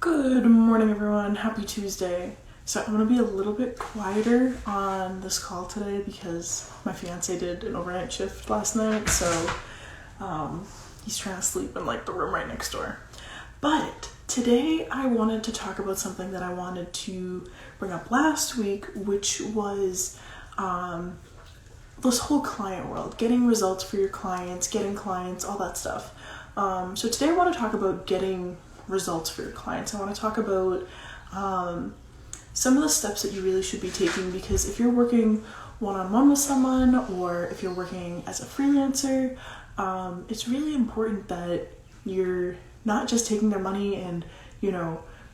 Good morning, everyone. Happy Tuesday. So I'm going to be a little bit quieter on this call today because my fiance did an overnight shift last night, so he's trying to sleep in like the room right next door. But today I wanted to talk about something that I wanted to bring up last week, which was this whole client world, getting results for your clients, getting clients, all that stuff. So today I want to talk about getting results for your clients. I want to talk about some of the steps that you really should be taking, because if you're working one-on-one with someone or if you're working as a freelancer, it's really important that you're not just taking their money and,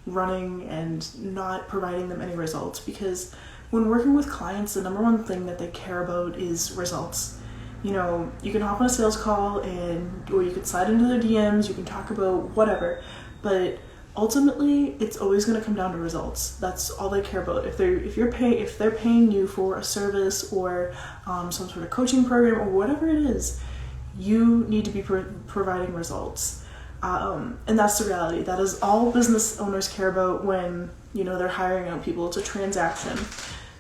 running and not providing them any results, because when working with clients, the number one thing that they care about is results. You can hop on a sales call or you can slide into their DMs, you can talk about whatever, but ultimately it's always going to come down to results. That's all they care about. If they're paying you for a service or some sort of coaching program or whatever it is, you need to be providing results. And that's the reality. That is all business owners care about when they're hiring out people. It's a transaction.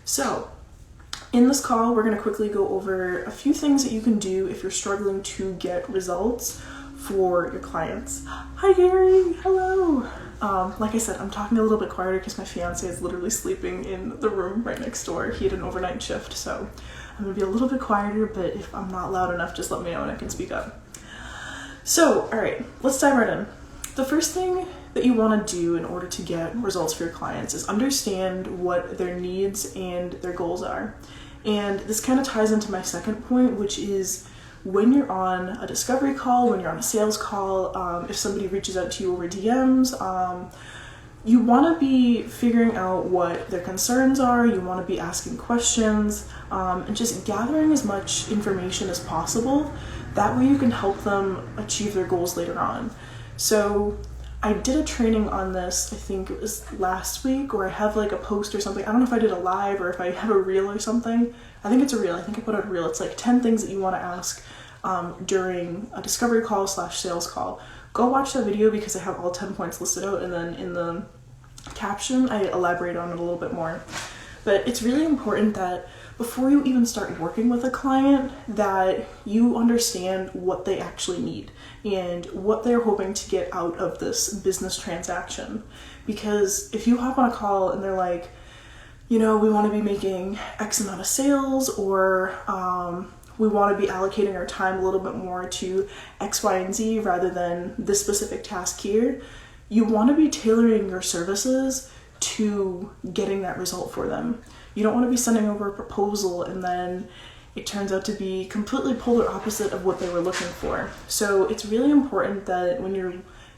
So in this call, we're going to quickly go over a few things that you can do if you're struggling to get results for your clients. Hi Gary, hello. Like I said, I'm talking a little bit quieter because my fiance is literally sleeping in the room right next door. He had an overnight shift, so I'm gonna be a little bit quieter, but if I'm not loud enough, just let me know and I can speak up. So, all right, let's dive right in. The first thing that you want to do in order to get results for your clients is understand what their needs and their goals are. And this kind of ties into my second point, which is when you're on a discovery call, when you're on a sales call, if somebody reaches out to you over DMs, you want to be figuring out what their concerns are. You want to be asking questions and just gathering as much information as possible. That way you can help them achieve their goals later on. So I did a training on this, I think it was last week, or I have like a post or something. I don't know if I did a live or if I have a reel or something. I think it's a reel. I think I put out a reel. It's like 10 things that you want to ask during a discovery call / sales call. Go watch that video because I have all 10 points listed out, and then in the caption I elaborate on it a little bit more. But it's really important that before you even start working with a client, that you understand what they actually need and what they're hoping to get out of this business transaction. Because if you hop on a call and they're like, we want to be making X amount of sales, or we want to be allocating our time a little bit more to X, Y, and Z rather than this specific task here, you want to be tailoring your services to getting that result for them. You don't want to be sending over a proposal and then it turns out to be completely polar opposite of what they were looking for. So it's really important that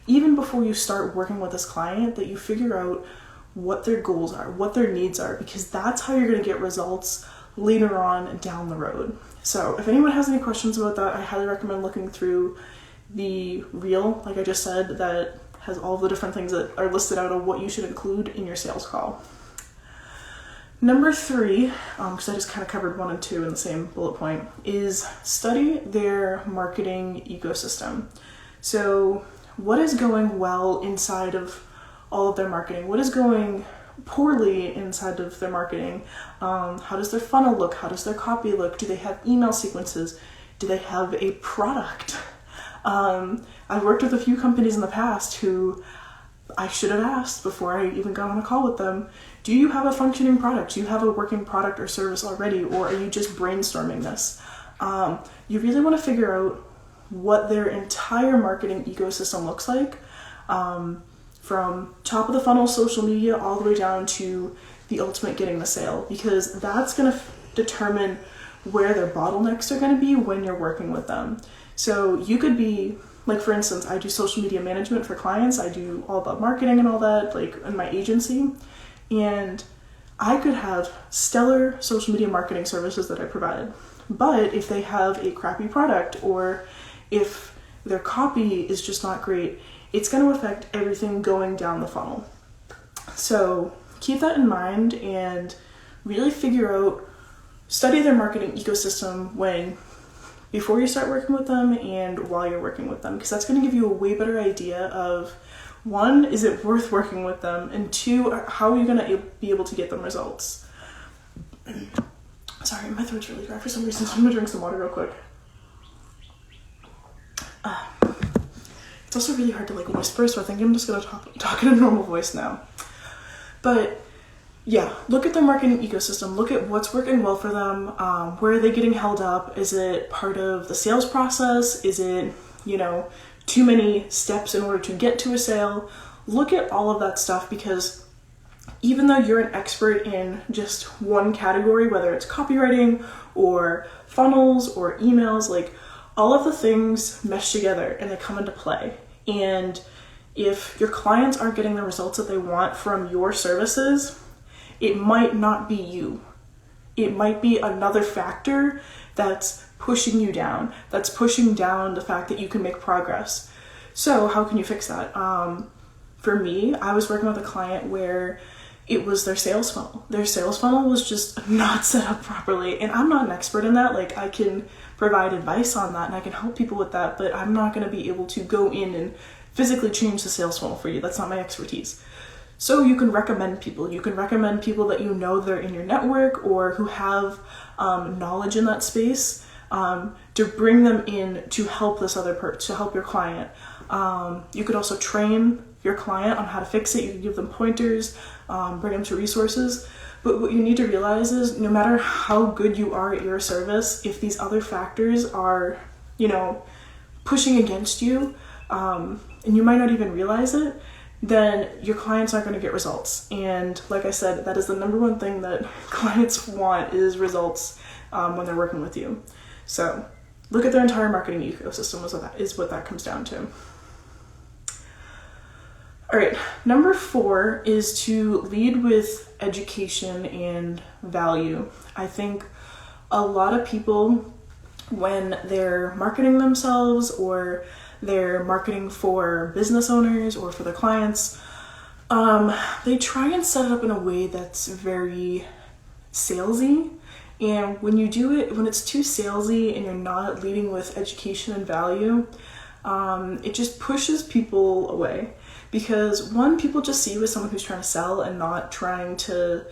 even before you start working with this client, that you figure out what their goals are, what their needs are, because that's how you're going to get results later on down the road. So if anyone has any questions about that, I highly recommend looking through the reel, like I just said, that has all the different things that are listed out of what you should include in your sales call. Number 3, because I just kind of covered 1 and 2 in the same bullet point, is study their marketing ecosystem. So what is going well inside of all of their marketing? What is going poorly inside of their marketing? How does their funnel look? How does their copy look? Do they have email sequences? Do they have a product? I've worked with a few companies in the past who I should have asked before I even got on a call with them, do you have a functioning product? Do you have a working product or service already, or are you just brainstorming this? You really want to figure out what their entire marketing ecosystem looks like, from top of the funnel social media all the way down to the ultimate getting the sale, because that's going to determine where their bottlenecks are going to be when you're working with them. So you could be, like for instance, I do social media management for clients. I do all about marketing and all that, like in my agency. And I could have stellar social media marketing services that I provide. But if they have a crappy product, or if their copy is just not great, it's going to affect everything going down the funnel. So keep that in mind and really study their marketing ecosystem before you start working with them and while you're working with them, because that's going to give you a way better idea of One, is it worth working with them? And two, how are you gonna be able to get them results? Sorry, my throat's really dry for some reason, so I'm gonna drink some water real quick. It's also really hard to like whisper, so I think I'm just gonna talk in a normal voice now. But yeah, look at their marketing ecosystem. Look at what's working well for them. Where are they getting held up? Is it part of the sales process? Is it, you know, too many steps in order to get to a sale? Look at all of that stuff, because even though you're an expert in just one category, whether it's copywriting or funnels or emails, like all of the things mesh together and they come into play. And if your clients aren't getting the results that they want from your services, it might not be you. It might be another factor that's pushing you down, that's pushing down the fact that you can make progress. So how can you fix that? For me, I was working with a client where it was their sales funnel. Their sales funnel was just not set up properly. And I'm not an expert in that. Like, I can provide advice on that and I can help people with that, but I'm not going to be able to go in and physically change the sales funnel for you. That's not my expertise. So you can recommend people. You can recommend people that you know that are in your network or who have knowledge in that space, to bring them in to help this other person, to help your client. You could also train your client on how to fix it. You can give them pointers, bring them to resources. But what you need to realize is no matter how good you are at your service, if these other factors are, you know, pushing against you, and you might not even realize it, then your clients aren't going to get results. And like I said, that is the number one thing that clients want, is results when they're working with you. So look at their entire marketing ecosystem is what that comes down to. All right, number 4 is to lead with education and value. I think a lot of people, when they're marketing themselves or they're marketing for business owners or for their clients, they try and set it up in a way that's very salesy. And when you do it, when it's too salesy and you're not leading with education and value, it just pushes people away. Because one, people just see you as someone who's trying to sell and not trying to,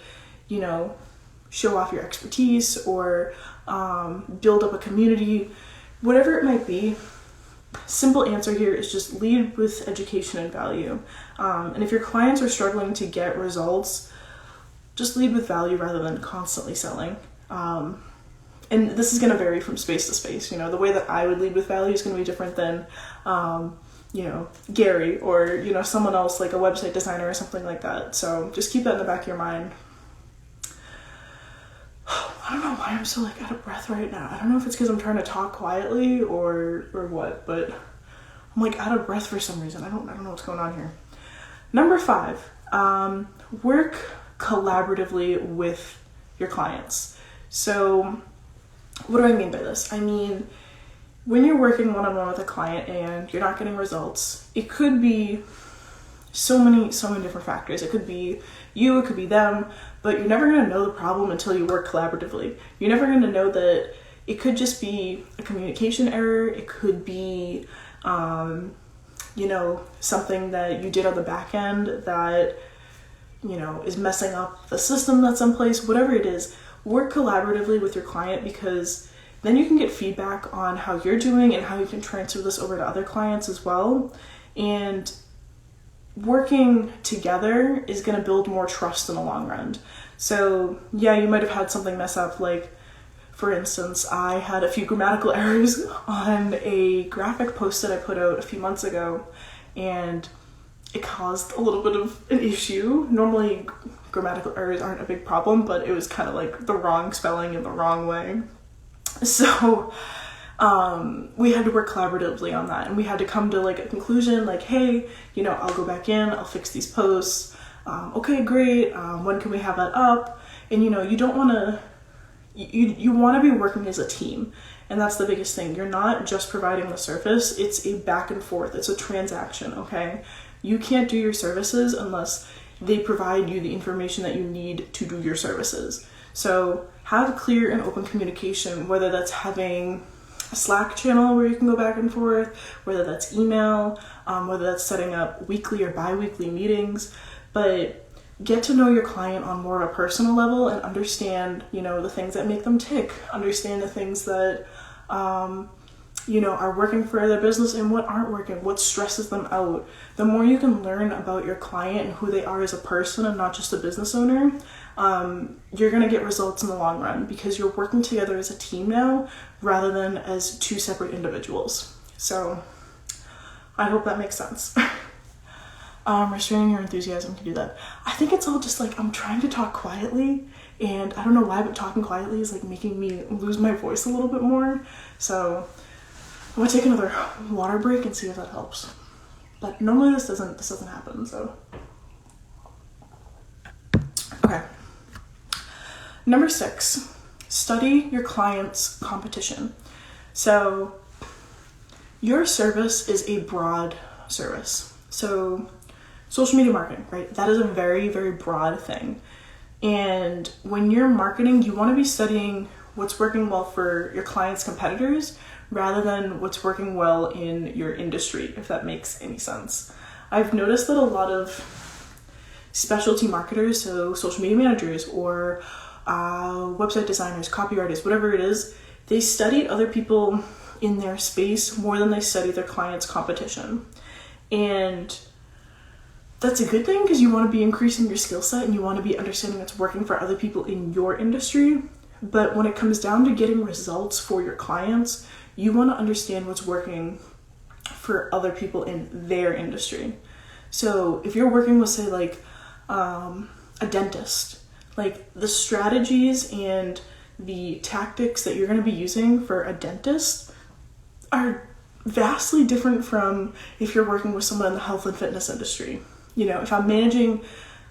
you know, show off your expertise or build up a community, whatever it might be. Simple answer here is just lead with education and value. And if your clients are struggling to get results, just lead with value rather than constantly selling. And this is going to vary from space to space. You know, the way that I would lead with value is going to be different than, you know, Gary or, you know, someone else like a website designer or something like that. So just keep that in the back of your mind. I don't know why I'm so like out of breath right now. I don't know if it's because I'm trying to talk quietly or what, but I'm like out of breath for some reason. I don't know what's going on here. Number 5, work collaboratively with your clients. So what do I mean by this? I mean, when you're working one-on-one with a client and you're not getting results, it could be so many different factors. It could be you, it could be them, but you're never going to know the problem until you work collaboratively. You're never going to know that it could just be a communication error. It could be, you know, something that you did on the back end that, you know, is messing up the system that's in place. Whatever it is, work collaboratively with your client, because then you can get feedback on how you're doing and how you can transfer this over to other clients as well. And working together is going to build more trust in the long run. So yeah, you might have had something mess up. Like, for instance, I had a few grammatical errors on a graphic post that I put out a few months ago, and it caused a little bit of an issue. Normally grammatical errors aren't a big problem, but it was kind of like the wrong spelling in the wrong way. So we had to work collaboratively on that, and we had to come to like a conclusion, like, hey, you know, I'll go back in, I'll fix these posts. Okay, great. When can we have that up? And you know, you don't want to, you want to be working as a team, and that's the biggest thing. You're not just providing the service. It's a back and forth. It's a transaction. Okay. You can't do your services unless they provide you the information that you need to do your services. So have clear and open communication, whether that's having, a Slack channel where you can go back and forth, whether that's email, whether that's setting up weekly or bi-weekly meetings, but get to know your client on more of a personal level and understand, you know, the things that make them tick, understand the things that, you know, are working for their business and what aren't working, what stresses them out. The more you can learn about your client and who they are as a person and not just a business owner, you're going to get results in the long run because you're working together as a team now rather than as two separate individuals. So I hope that makes sense. Restraining your enthusiasm can do that. I think it's all just like I'm trying to talk quietly, and I don't know why, but talking quietly is like making me lose my voice a little bit more. So I'm gonna take another water break and see if that helps. But normally this doesn't happen, so. Okay. Number 6, study your client's competition. So your service is a broad service. So social media marketing, right? That is a very, very broad thing. And when you're marketing, you want to be studying what's working well for your client's competitors rather than what's working well in your industry, if that makes any sense. I've noticed that a lot of specialty marketers, so social media managers or website designers, copywriters, whatever it is, they study other people in their space more than they study their client's competition. And that's a good thing because you want to be increasing your skill set and you want to be understanding what's working for other people in your industry. But when it comes down to getting results for your clients, you want to understand what's working for other people in their industry. So if you're working with, say, like a dentist, like the strategies and the tactics that you're going to be using for a dentist are vastly different from if you're working with someone in the health and fitness industry. You know, if I'm managing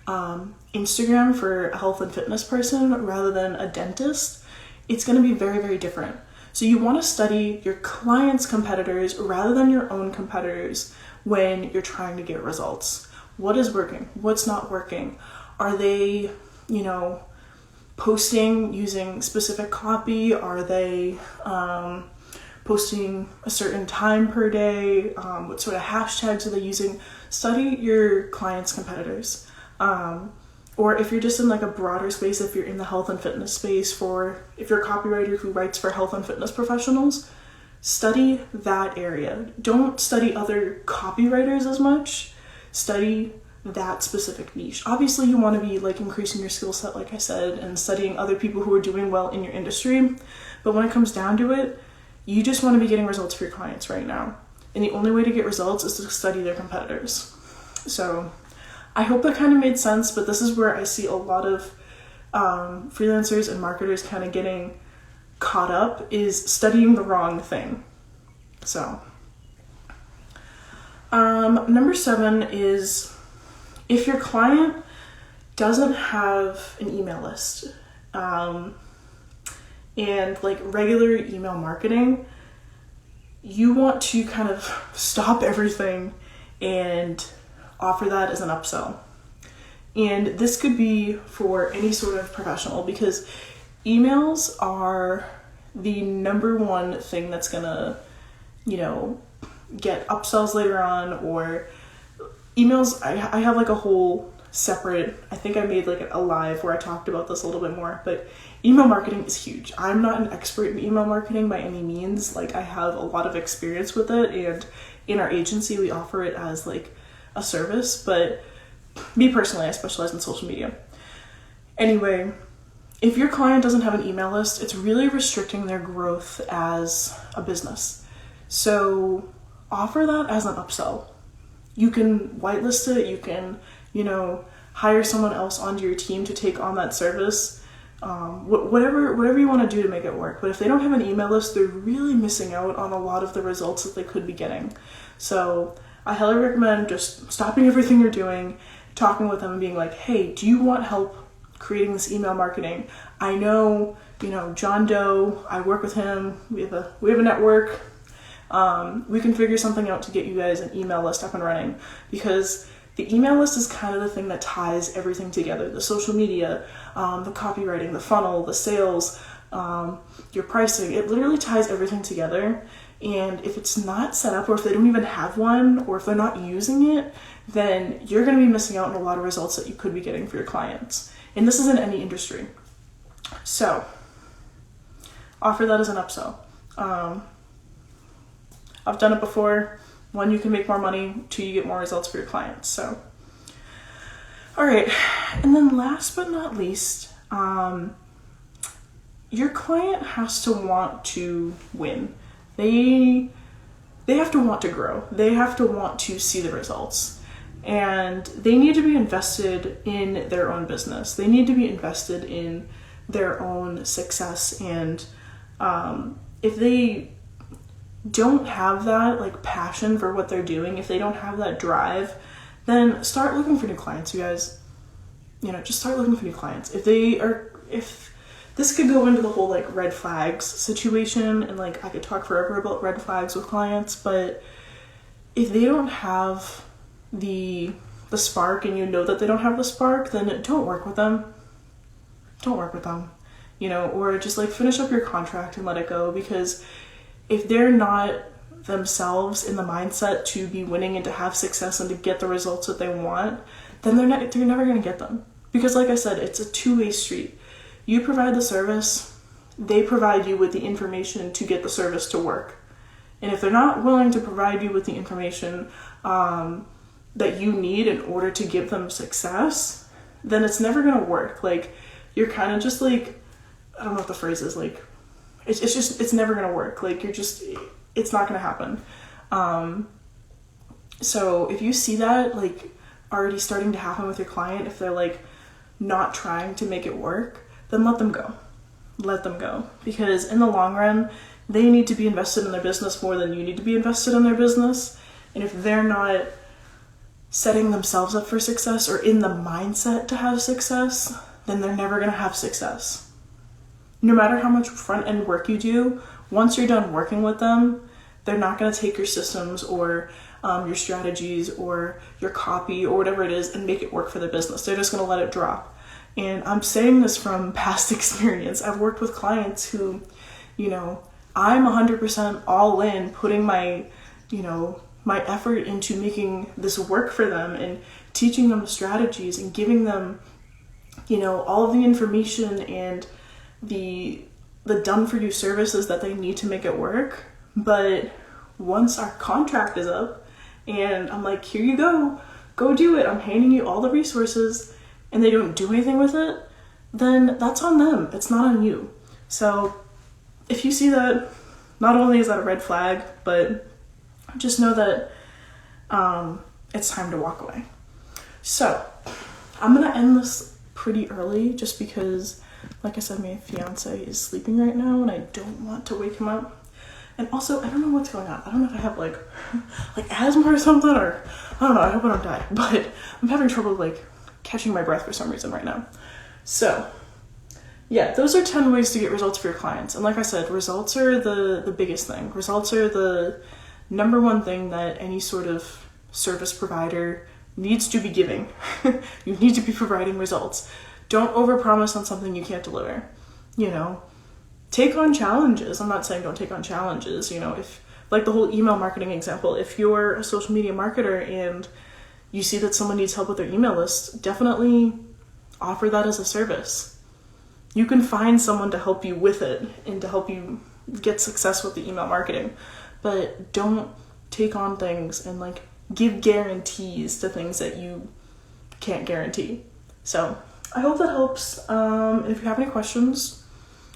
Instagram for a health and fitness person rather than a dentist, it's going to be very, very different. So you want to study your client's competitors rather than your own competitors when you're trying to get results. What is working? What's not working? Are they, you know, posting using specific copy? Are they posting a certain time per day? What sort of hashtags are they using? Study your client's competitors. Or if you're just in like a broader space, if you're in the health and fitness space, if you're a copywriter who writes for health and fitness professionals, study that area. Don't study other copywriters as much. Study that specific niche. Obviously you want to be like increasing your skill set, like I said, and studying other people who are doing well in your industry. But when it comes down to it, you just want to be getting results for your clients right now. And the only way to get results is to study their competitors. So I hope that kind of made sense, but this is where I see a lot of freelancers and marketers kind of getting caught up, is studying the wrong thing. So number 7 is if your client doesn't have an email list and like regular email marketing, you want to kind of stop everything and offer that as an upsell. And this could be for any sort of professional, because emails are the number one thing that's gonna, you know, get upsells later on. Or emails, I have like a whole separate, I think I made like a live where I talked about this a little bit more, but email marketing is huge. I'm not an expert in email marketing by any means. Like I have a lot of experience with it, and in our agency we offer it as like a service, but me personally, I specialize in social media. Anyway, if your client doesn't have an email list, it's really restricting their growth as a business. So offer that as an upsell. You can whitelist it, you can, you know, hire someone else onto your team to take on that service. Whatever you want to do to make it work. But if they don't have an email list, they're really missing out on a lot of the results that they could be getting. So I highly recommend just stopping everything you're doing, talking with them and being like, hey, do you want help creating this email marketing? I know, you know, John Doe, I work with him, we have a network. We can figure something out to get you guys an email list up and running, because the email list is kind of the thing that ties everything together. The social media, the copywriting, the funnel, the sales, your pricing. It literally ties everything together. And if it's not set up, or if they don't even have one, or if they're not using it, then you're going to be missing out on a lot of results that you could be getting for your clients. And this is in any industry. So offer that as an upsell. I've done it before. One, you can make more money. Two, you get more results for your clients. So, all right. And then last but not least, your client has to want to win. They have to want to grow. They have to want to see the results. And they need to be invested in their own business. They need to be invested in their own success. And if they don't have that like passion for what they're doing, if they don't have that drive, then start looking for new clients, you guys. You know, just start looking for new clients. If this could go into the whole like red flags situation, and like I could talk forever about red flags with clients, but if they don't have the spark, and you know that they don't have the spark, then don't work with them. Don't work with them, you know, or just like finish up your contract and let it go, because if they're not themselves in the mindset to be winning and to have success and to get the results that they want, then they're never going to get them. Because like I said, it's a two-way street. You provide the service, they provide you with the information to get the service to work. And if they're not willing to provide you with the information that you need in order to give them success, then it's never going to work. Like, you're kind of just like, I don't know what the phrase is, like, it's never going to work. Like, it's not going to happen. So if you see that, like, already starting to happen with your client, if they're like not trying to make it work, then let them go. Let them go. Because in the long run, they need to be invested in their business more than you need to be invested in their business. And if they're not setting themselves up for success or in the mindset to have success, then they're never going to have success. No matter how much front end work you do, once you're done working with them, they're not going to take your systems or your strategies or your copy or whatever it is and make it work for their business. They're just going to let it drop. And I'm saying this from past experience. I've worked with clients who, you know, I'm 100% all in, putting my effort into making this work for them and teaching them the strategies and giving them, you know, all of the information and the done for you services that they need to make it work. But once our contract is up and I'm like, here you go do it, I'm handing you all the resources, and they don't do anything with it, then that's on them. It's not on you. So if you see that, not only is that a red flag, but just know that it's time to walk away. So I'm gonna end this pretty early just because, like I said, my fiance is sleeping right now and I don't want to wake him up. And also, I don't know what's going on. I don't know if I have like asthma or something, or I don't know, I hope I don't die, but I'm having trouble like catching my breath for some reason right now. So yeah, those are 10 ways to get results for your clients. And like I said, results are the biggest thing. Results are the number one thing that any sort of service provider needs to be giving. You need to be providing results. Don't overpromise on something you can't deliver. You know, take on challenges. I'm not saying don't take on challenges. You know, if, like the whole email marketing example, if you're a social media marketer and you see that someone needs help with their email list, definitely offer that as a service. You can find someone to help you with it and to help you get success with the email marketing. But don't take on things and like give guarantees to things that you can't guarantee. So I hope that helps. And if you have any questions,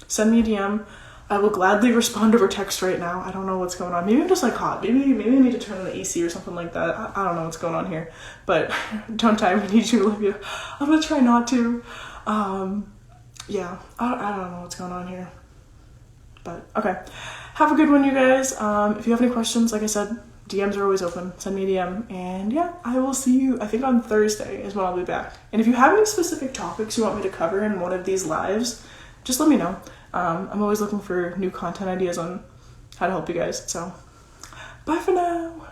send me a DM. I will gladly respond over text right now. I don't know what's going on. Maybe I'm just like hot. Maybe I need to turn on the AC or something like that. I don't know what's going on here. But don't die if I need you, Olivia. I'm gonna try not to. Yeah, I don't know what's going on here. But okay. Have a good one, you guys. If you have any questions, like I said, DMs are always open. Send me a DM. And yeah, I will see you, I think on Thursday is when I'll be back. And if you have any specific topics you want me to cover in one of these lives, just let me know. I'm always looking for new content ideas on how to help you guys. So bye for now.